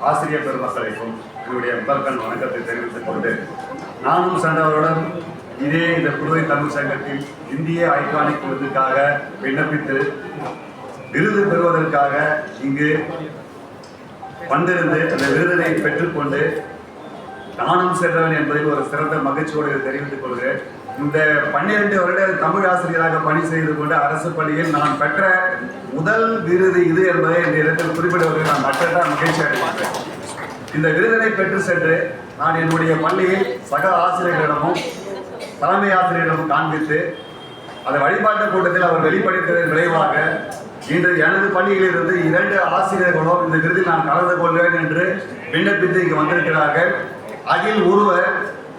ஆசிரியர் பெருமக்களுக்கும் என்னுடைய முதற்கண் வணக்கத்தை தெரிவித்துக் கொண்டு நானும் சென்றவருடன் இதே இந்த புதுவை தமிழ் சங்கத்தில் இந்திய ஐகானிக் விருதுக்காக விண்ணப்பித்து விருது பெறுவதற்காக இங்கு வந்திருந்து அந்த விருதினை பெற்றுக்கொண்டு நானும் சென்றவன் என்பதில் ஒரு சிறந்த மகிழ்ச்சியோடு தெரிவித்துக் கொள்கிறேன். இந்த 12 வருட தமிழ் ஆசிரியராக பணி செய்து கொண்டு அரசு பள்ளியில் நான் பெற்ற முதல் விருது இது என்பதை இந்த இடத்தில் குறிப்பிடுவதை நான் மற்ற மகிழ்ச்சி அடைகின்றேன். இந்த விருதினை பெற்று சென்று நான் என்னுடைய பள்ளியில் சக ஆசிரியர்களிடமும் தலைமை ஆசிரியரிடமும் காண்பித்து அந்த வழிபாட்டு கூட்டத்தில் அவர் வெளிப்படுத்தியதன் விளைவாக இன்று எனது பள்ளியிலிருந்து 2 ஆசிரியர்களும் இந்த விருதில் நான் கலந்து கொள்வேன் என்று விண்ணப்பித்து இங்கு வந்திருக்கிறார்கள். அதில் ஒருவர்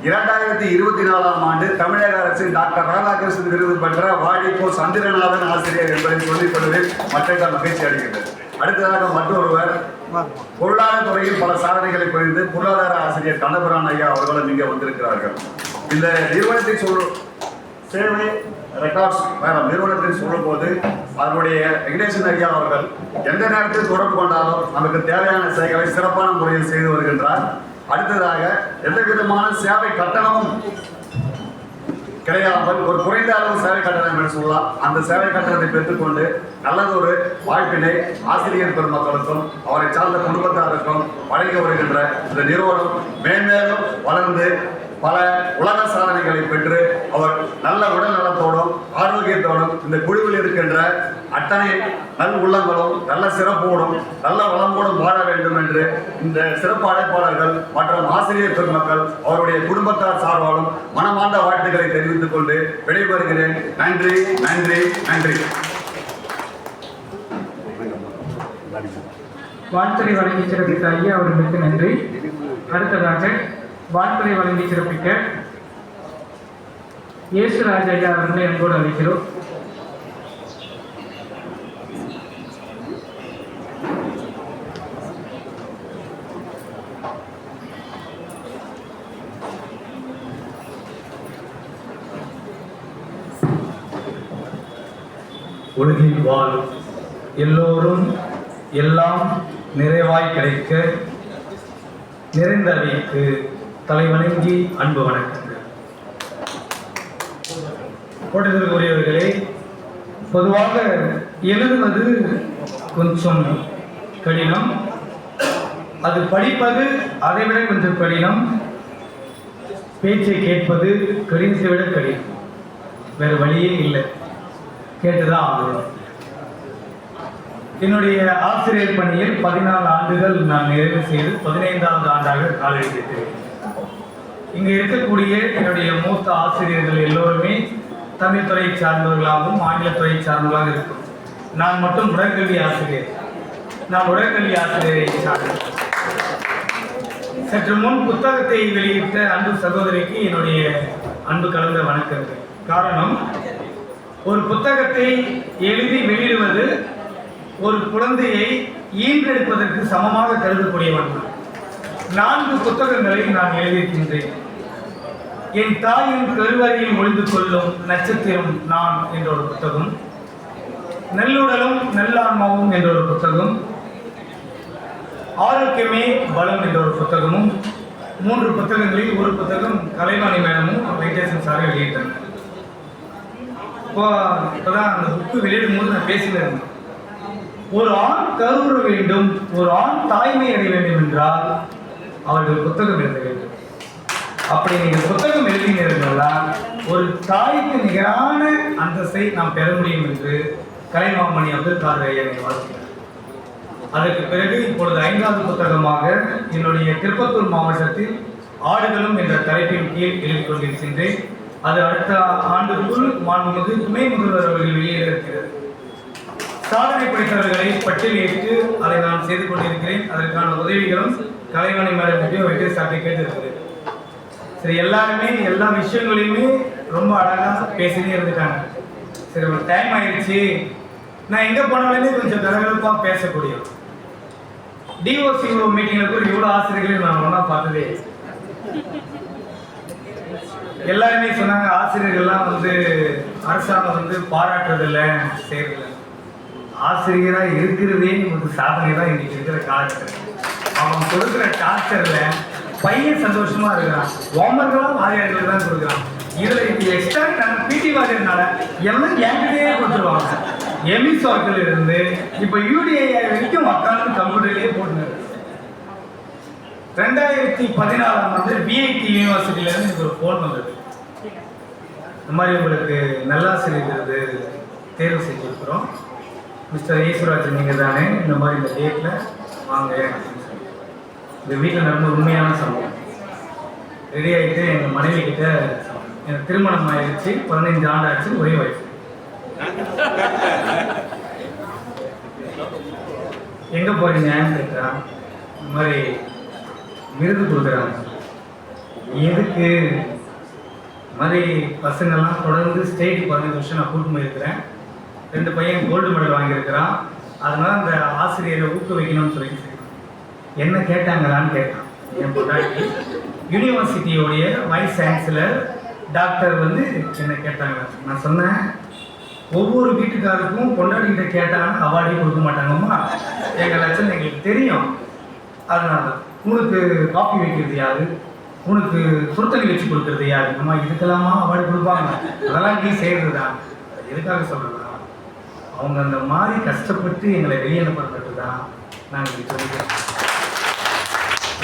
2024ஆம் ஆண்டு தமிழக அரசின் டாக்டர் ராதாகிருஷ்ணன் விருது பெற்ற வாடிப்போ சந்திரநாதன் ஆசிரியர் என்பதை சொல்லிக் கொள்வதில் மற்ற மகிழ்ச்சி அடைகின்றது. அடுத்ததாக மற்றொருவர் பொருளாதார துறையில் பல சாதனைகளை புரிந்து பொருளாதார ஆசிரியர் கண்ணபுரான் ஐயா அவர்களும் இங்கே வந்திருக்கிறார்கள். இந்த நிறுவனத்தை சேவை ரெக்கார்ட்ஸ் நிறுவனத்தை சொல்லும் போது அதனுடைய வெங்கடேசன் ஐயா அவர்கள் எந்த நேரத்தில் தொடர்பு கொண்டாலும் நமக்கு தேவையான செயல்களை சிறப்பான முறையில் செய்து வருகின்றார். அடுத்ததாக எந்த விதமான சேவை கட்டணமும் கிடையாமல் ஒரு குறைந்த அளவு சேவை கட்டணம் என்று சொல்லலாம். அந்த சேவை கட்டணத்தை பெற்றுக்கொண்டு நல்லதொரு வாய்ப்பினை ஆசிரியர் பெருமக்களுக்கும் அவரை சார்ந்த குடும்பத்தாருக்கும் வழங்கி வருகின்ற இந்த நிறுவனம் மேன்மேலும் வளர்ந்து பல உலக சாதனைகளை பெற்று அவர் நல்ல உடல் நலத்தோடும் ஆரோக்கியத்தோடும் இந்த குழுவில் இருக்கின்ற அத்தனை நல் உள்ளங்களும் நல்ல சிறப்போடும் நல்ல வளமோடும் வாழ வேண்டும் என்று இந்த சிறப்பு அழைப்பாளர்கள் மற்றும் ஆசிரியர் பெருமக்கள் அவருடைய குடும்பத்தார் சார்பாலும் மனமார்ந்த வாழ்த்துக்களை தெரிவித்துக் கொண்டு விடைபெறுகிறேன். நன்றி நன்றி நன்றி. வாழ்த்துறை வழங்கி சிறப்பித்த ஐயா அவர்களுக்கு நன்றி. அடுத்ததாக வாழ்த்துறை வழங்கி சிறப்பிக்க இயேசுராஜ் ஐயா அவர்களை அன்போடு அழைக்கிறோம். உலகில் வாழ் எல்லோரும் எல்லாம் நிறைவாய் கிடைக்க நிறைந்தவைக்கு தலைவணங்கி அன்பு வணக்கங்கள். போட்டதற்குரியவர்களே, பொதுவாக எழுதுவது கொஞ்சம் கடினம், அது படிப்பது அதைவிட கொஞ்சம் கடினம், பேச்சை கேட்பது கடினத்தை விட கடினம். வேறு வழியே இல்லை, கேட்டுதான் ஆகும். என்னுடைய ஆசிரியர் பணியில் 14 ஆண்டுகள் நான் நிறைவு செய்து 15வது ஆண்டாக காலெடுத்திருக்கிறேன். இங்கு இருக்கக்கூடிய என்னுடைய மூத்த ஆசிரியர்கள் எல்லோருமே தமிழ் துறை சார்ந்தவர்களாகவும் ஆங்கிலத்துறை சார்ந்தவர்களாக இருக்கும். நான் மட்டும் உடற்கல்வி ஆசிரியர். நான் உடற்கல்வி ஆசிரியரை சார்ந்தேன். சற்று முன் புத்தகத்தை வெளியிட்ட அன்பு சகோதரிக்கு என்னுடைய அன்பு கலந்த வணக்கங்கள். காரணம், ஒரு புத்தகத்தை எழுதி வெளியிடுவது ஒரு குழந்தையை ஈன்றெடுப்பதற்கு சமமாக கருதக்கூடியவன். 4 புத்தகங்களை நான் எழுதியிருக்கின்றேன். என் தாயின் கருவறையில் ஒளிந்து கொள்ளும் நட்சத்திரம் நான் என்ற ஒரு புத்தகம், நல்லுடலும் நல்லான்மாவும் என்ற ஒரு புத்தகம், ஆரோக்கியமே பலம் என்ற ஒரு புத்தகமும், 3 புத்தகங்களில் ஒரு புத்தகம் கலைவாணி மேடமும் வெங்கடேசன் சாரை வெளியிட்டாங்க. இப்போதான் அந்த புக்கு வெளியிடும் போது நான் பேசினேன். ஒரு ஆண் கருவுற வேண்டும், ஒரு ஆண் தாய்மை அடைய வேண்டும் என்றால் அவர்கள் புத்தகம் எழுத வேண்டும். அப்படி நீங்கள் புத்தகம் எழுதினீர்களா ஒரு தாய்க்கு நிகரான அந்தஸ்தை நாம் பெற முடியும் என்று கலைமாமணி அப்துல் காதர் ஐயா வாழ்த்துகிறார். அதற்கு பிறகு இப்பொழுது 5வது புத்தகமாக என்னுடைய திருப்பத்தூர் மாவட்டத்தில் ஆடுகளும் என்ற தலைப்பின் கீழ் எழுதிக் கொண்டிருக்கின்றேன். அது அடுத்த ஆண்டுக்குள் மாண்புமிகு துணை முதல்வர் அவர்கள் வெளியிட இருக்கிறது. சாதனை படைத்தவர்களை பட்டியலிட்டு அதை நான் செய்து கொண்டிருக்கிறேன். அதற்கான உதவிகளும் கலைவாணி மேடத்தையும் வெங்கடேசாட்டை கேட்டிருக்கிறேன். சரி, எல்லாருமே எல்லா விஷயங்களையுமே ரொம்ப அழகாக பேசினே இருந்துட்டாங்க. சரி, ஒரு டைம் ஆயிடுச்சு, நான் எங்கே போனாலுமே கொஞ்சம் கலகலப்பாக பேசக்கூடிய டிஓசிஓ மீட்டிங்கில் கூட இவ்வளோ ஆசிரியர்களையும் நான் ஒன்றா பார்த்ததே. எல்லாருமே சொன்னாங்க, ஆசிரியர்கள்லாம் அரசாங்கம் பாராட்டுறதில்லை, செய்யறதில்லை. ஆசிரியராக இருக்கிறதே ஒரு சாதனை தான் இன்னைக்கு இருக்கிற காலகட்டத்தில். அவன் கொடுக்குற டார்ச்சரில் பையன் சந்தோஷமா இருக்கிறான். ஹோம்ஒர்க்கெல்லாம் வாரியார்கள் தான் கொடுக்குறான். இதில் இப்போ எக்ஸ்ட்ரா நான் பிடி வாரியர்னால எல்லாம் என்கிட்டயே கொடுத்துருவாங்க. எம்இஸ் ஒர்க்கில் இருந்து இப்போ யூடிஐ வரைக்கும் உட்காந்து கம்ப்யூட்டர்லேயே போட்டுருக்காரு. 2014 பிஐடி யூனிவர்சிட்டியிலேருந்து எனக்கு ஒரு ஃபோன் வந்தது. இந்த மாதிரி உங்களுக்கு நல்லாசிரியர் விருது தேர்வு செஞ்சுருக்கிறோம். மிஸ்டர் ஈஸ்வராஜன் நீங்கள் தானே, இந்த மாதிரி இந்த டேட்டில் வாங்க அப்படின்னு சொல்லி. இந்த வீட்டில் நடந்த உண்மையான சம்பவம். ரெடி ஆகிட்டு எங்கள் மனைவி கிட்ட எனக்கு திருமணம் ஆயிடுச்சு, 15 ஆண்டு ஆச்சு, ஒரே வயசு. எங்கே போகிறீங்கன்னு கேட்குறான். இந்த மாதிரி விருது கொடுக்குறாங்க. எதுக்கு? இந்த மாதிரி பசங்கள்லாம் தொடர்ந்து ஸ்டேட் 15 வருஷம் நான் கூட்டு போயிருக்கிறேன். 2 பையன் கோல்டு மெடல் வாங்கியிருக்கிறான். அதனால அந்த ஆசிரியரை ஊக்குவிக்கணும்னு சொல்லிட்டு என்ன கேட்டாங்களான்னு கேட்டான். என் பொண்டாட்டி யூனிவர்சிட்டியோடைய வைஸ் சான்சலர் டாக்டர் வந்து என்ன கேட்டாங்க. நான் சொன்னேன், ஒவ்வொரு வீட்டுக்காருக்கும் பொண்டாட்டிகிட்ட கேட்டாங்கன்னா அவார்டே கொடுக்க மாட்டாங்கம்மா, எங்கள் லட்சம் எங்களுக்கு தெரியும். அதனால உனக்கு காஃபி வைக்கிறது யாரு, உனக்கு சுடுதண்ணி வச்சு கொடுக்குறது யாரு, அம்மா இதுக்கெல்லாமா அவார்டு கொடுப்பாங்க, அதெல்லாம் நீ செய்கிறது தான். எதுக்காக சொல்கிறதா, அவங்க அந்த மாதிரி கஷ்டப்பட்டு எங்களை வெளியனுப்பப்பட்டு தான் நாங்கள் இப்படி சொல்லிக்கிறோம்.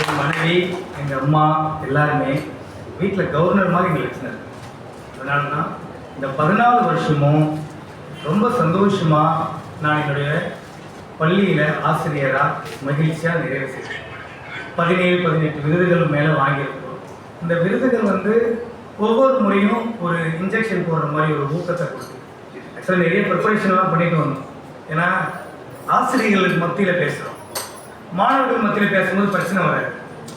எங்கள் மனைவி, எங்கள் அம்மா எல்லாருமே வீட்டில் கவர்னர் மாதிரி எங்களை வச்சுனார். அதனால தான் இந்த 14 வருஷமும் ரொம்ப சந்தோஷமாக நான் என்னுடைய பள்ளியில் ஆசிரியராக மகிழ்ச்சியாக நிறைவு செய்கிறேன். 17-18 விருதுகள் மேலே வாங்கியிருக்கிறோம். இந்த விருதுகள் வந்து ஒவ்வொரு முறையும் ஒரு இன்ஜெக்ஷன் போடுற மாதிரி ஒரு ஊக்கத்தை கொடுக்குது. ஆக்சுவலாக நிறைய ப்ரிப்பரேஷன்லாம் பண்ணிட்டு வந்தோம். ஏன்னா ஆசிரியர்களுக்கு மத்தியில் பேசுகிறோம், மாணவர்கள் மத்தியில் பேசும்போது பிரச்சனை வராது.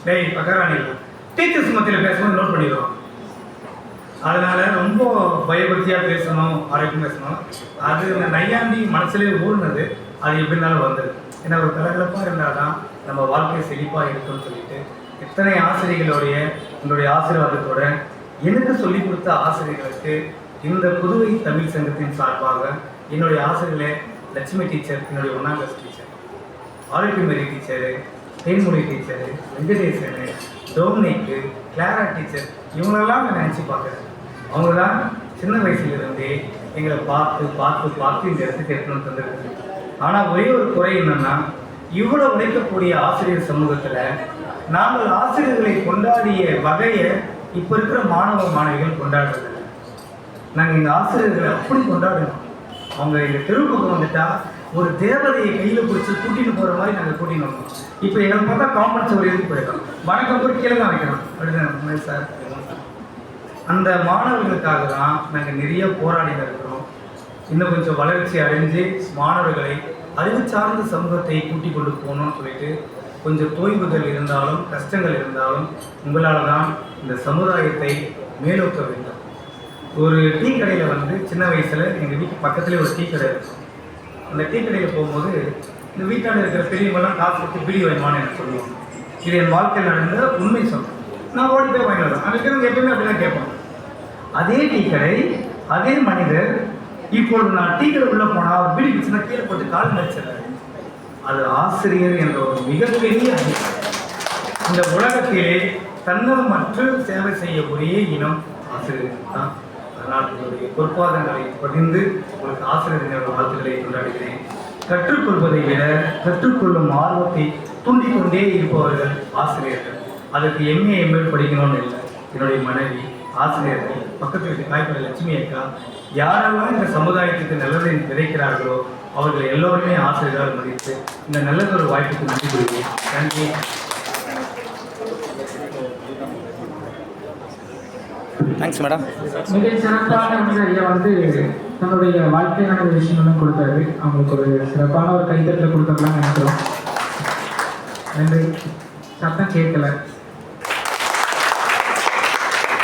டேய் பக்கராணி இல்லை, டீச்சர்ஸ் மத்தியில் பேசும்போது நோட் பண்ணிடுவோம். அதனால் ரொம்ப பயபக்தியாக பேசணும், ஆரோக்கியம் பேசணும். அது இந்த நையாண்டி மனசுலேயே ஊர்னது. அது எப்படினாலும் வந்தது. ஏன்னா ஒரு கலகலப்பாக இருந்தால் தான் நம்ம வாழ்க்கை செழிப்பாக இருக்குன்னு சொல்லிட்டு எத்தனை ஆசிரியர்களுடைய என்னுடைய ஆசீர்வாதத்தோட எனக்கு சொல்லிக் கொடுத்த ஆசிரியர்களுக்கு இந்த புதுவை தமிழ் சங்கத்தின் சார்பாக என்னுடைய ஆசிரியர்களே லட்சுமி டீச்சர், என்னுடைய 1ஆம் class teacher, Arokiamary teacher, Thenmozhi teacher, Venkatesan, Dominic, Clara teacher, இவங்களெல்லாம் நான் நினச்சி பார்க்குறேன். அவங்க தான் சின்ன வயசுலேருந்தே எங்களை பார்த்து பார்த்து பார்த்து இந்த இடத்துக்கு எடுத்துன்னு தந்துருக்கு. ஆனால் ஒரே ஒரு குறை என்னென்னா, இவ்வளோ உழைக்கக்கூடிய ஆசிரியர் சமூகத்தில் நாங்கள் ஆசிரியர்களை கொண்டாடிய வகையை இப்போ இருக்கிற மாணவ மாணவிகள் கொண்டாடுறதில்லை. நாங்கள் எங்கள் ஆசிரியர்களை அப்படி கொண்டாடணும். அவங்க எங்கள் தெருவுக்கு வந்துட்டால் ஒரு தேவதையை கையில் பிடிச்சி கூட்டின்னு போகிற மாதிரி நாங்கள் கூட்டின்னு வந்தோம். இப்போ எங்களை பார்த்தா காம்பன்ஸ் ஒரு எழுதி போயிடும், வணக்கம் போய் கீழே தான் வைக்கிறோம் அப்படின்னு சார். அந்த மாணவர்களுக்காக தான் நாங்கள் நிறைய போராடிட்டு இருக்கிறோம். இன்னும் கொஞ்சம் வளர்ச்சி அடைஞ்சு மாணவர்களை அறிவு சார்ந்த சமூகத்தை கூட்டிக் கொண்டு போகணும்னு சொல்லிட்டு கொஞ்சம் தொய்வுகள் இருந்தாலும் கஷ்டங்கள் இருந்தாலும் உங்களால் தான் இந்த சமுதாயத்தை மேலோக்க வேண்டும். ஒரு டீ கடையில் வந்து சின்ன வயசில் எங்கள் வீட்டு பக்கத்துலேயே ஒரு டீ கடை இருக்கும். அந்த டீ கடையில் போகும்போது இந்த வீட்டால் இருக்கிற பெரியவங்களாம் காசு கொடுத்து பீடி வாங்கிவான்னு எனக்கு சொல்லுவாங்க. இது என் வாழ்க்கையில் நடந்த உண்மை சொல்கிறேன். நான் ஓடி போய் வாங்கி வரேன். அங்கே எப்பயுமே அப்படி தான் கேட்பேன். அதே டீ கடை, அதே மனிதர் இப்பொழுது நான் டீ கடை உள்ளே போனால் அவர் பீடி பிடிச்சினா கீழே போட்டு கால் மறிச்சிடறாரு. அது ஆசிரியர் என்ற ஒரு மிகப்பெரிய அதிகாரம். இந்த உலகத்திலே தன்னலமற்று சேவை செய்ய ஒரே இனம் ஆசிரியர் தான். அதனால் உங்களுடைய பொற்பாதங்களை பதிந்து உங்களுக்கு ஆசிரியர் வாழ்த்துக்களை கொண்டாடுகிறேன். கற்றுக்கொள்வதை விட கற்றுக்கொள்ளும் ஆர்வத்தை தூண்டிக்கொண்டே இருப்பவர்கள் ஆசிரியர்கள். அதுக்கு எம்ஏ படிக்கணும்னு இல்லை. என்னுடைய மனைவி, ஆசிரியர்கள், பக்கத்து வீட்டு காய்கறி லட்சுமி அக்கா, யாரெல்லாம் இந்த சமுதாயத்துக்கு நல்லதை விதைக்கிறார்களோ அவர்கள் எல்லோருமே ஆசிரியர்கள் மதித்து இந்த நல்லதொரு வாய்ப்புக்கு நன்றி கூறுகிறேன். நன்றி. Thanks madam. மிக சிறப்பான ஐயா வந்து தன்னுடைய வாழ்க்கையான விஷயங்களும் கொடுத்தாரு. அவங்களுக்கு ஒரு சிறப்பான ஒரு கைத்தட்டலை கொடுத்துடலாம்னு நினைக்கிறோம். நன்றி. சத்தம் கேட்கல.